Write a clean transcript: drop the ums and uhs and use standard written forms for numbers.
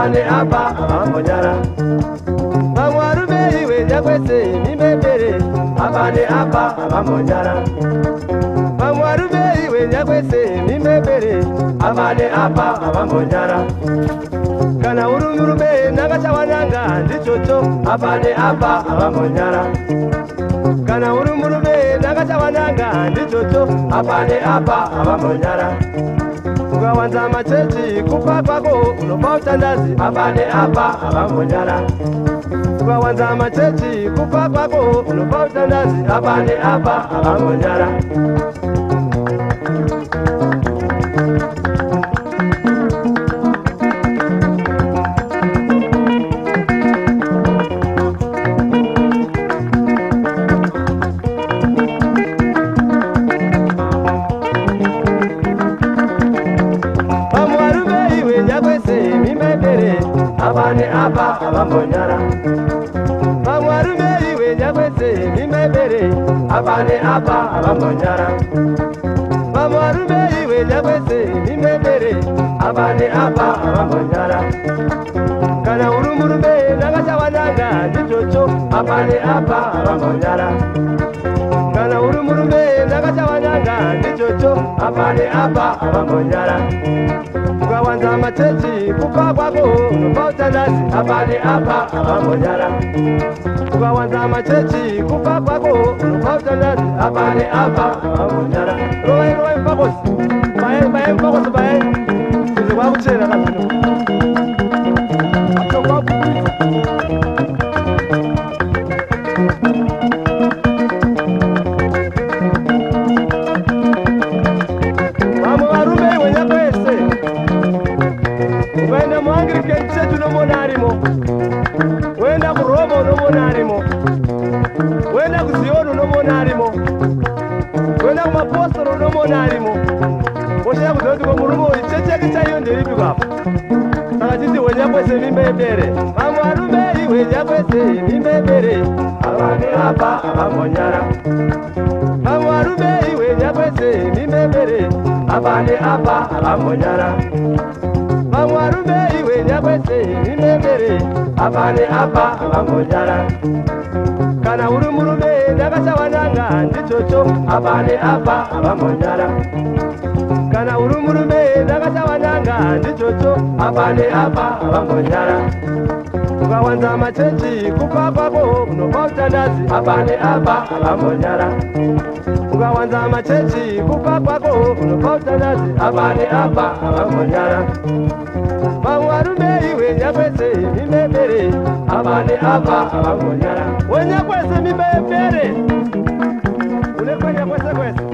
abane apa abamonyara bamwarume iwe nyakwese mimebere abane apa abamonyara bamwarume iwe nyakwese mimebere abane apa abamonyara kana urume nagachawananga ndichocho abane apa abamonyara kana urume nagachawananga ndichocho abane apa abamonyara ukawanza machechi kupa kwako unopa utandazi abane apa abamonyara ukawanza machechi kupa kwako unopa utandazi abane apa abamonyara abane apa abamonyara bamwarume iwe nyakwese mimebere abane apa abamonyara bamwarume iwe nyakwese mimebere abane apa abamonyara kana urumurume nagachawananga ndichocho abane apa abamonyara kana urumurume nagachawananga ndichocho abane apa abamonyara ukawanza machechi kupa kwako unopa utandazi abane apa abamonyara ukawanza machechi kupa kwako unopa utandazi abane apa abamonyara roe mpakosi bae mpakosi bae kuze kwakuchera kazino wenda muangirike chetu nomonarimo wenda kuromo nomonarimo wenda kuzionu nomonarimo wenda kumapostoro nomonarimo oshaya kuzoti ko murumo ichecheke chaiyo ndiripi kwapo saka chiti wenyakwese mimbebere vamwarume iwenyakwese mimbebere abane apa abamonyara vamwarume iwenyakwese mimbebere abane apa abamonyara bamwarume iwe nyakwese mimebere abane apa abamonyara kana urumurume nagachawananga ndichocho abane apa abamonyara kana urumurume nagachawananga ndichocho abane apa abamonyara ukawanza machechi kupa kwako unopa utandazi abane apa abamonyara ukawanza machechi kupa kwako unopa utandazi abane apa abamonyara bamwarume iwe nyakwese mimebere abane apa abamonyara wenyakwese mimebere unekwe nyakwese kwese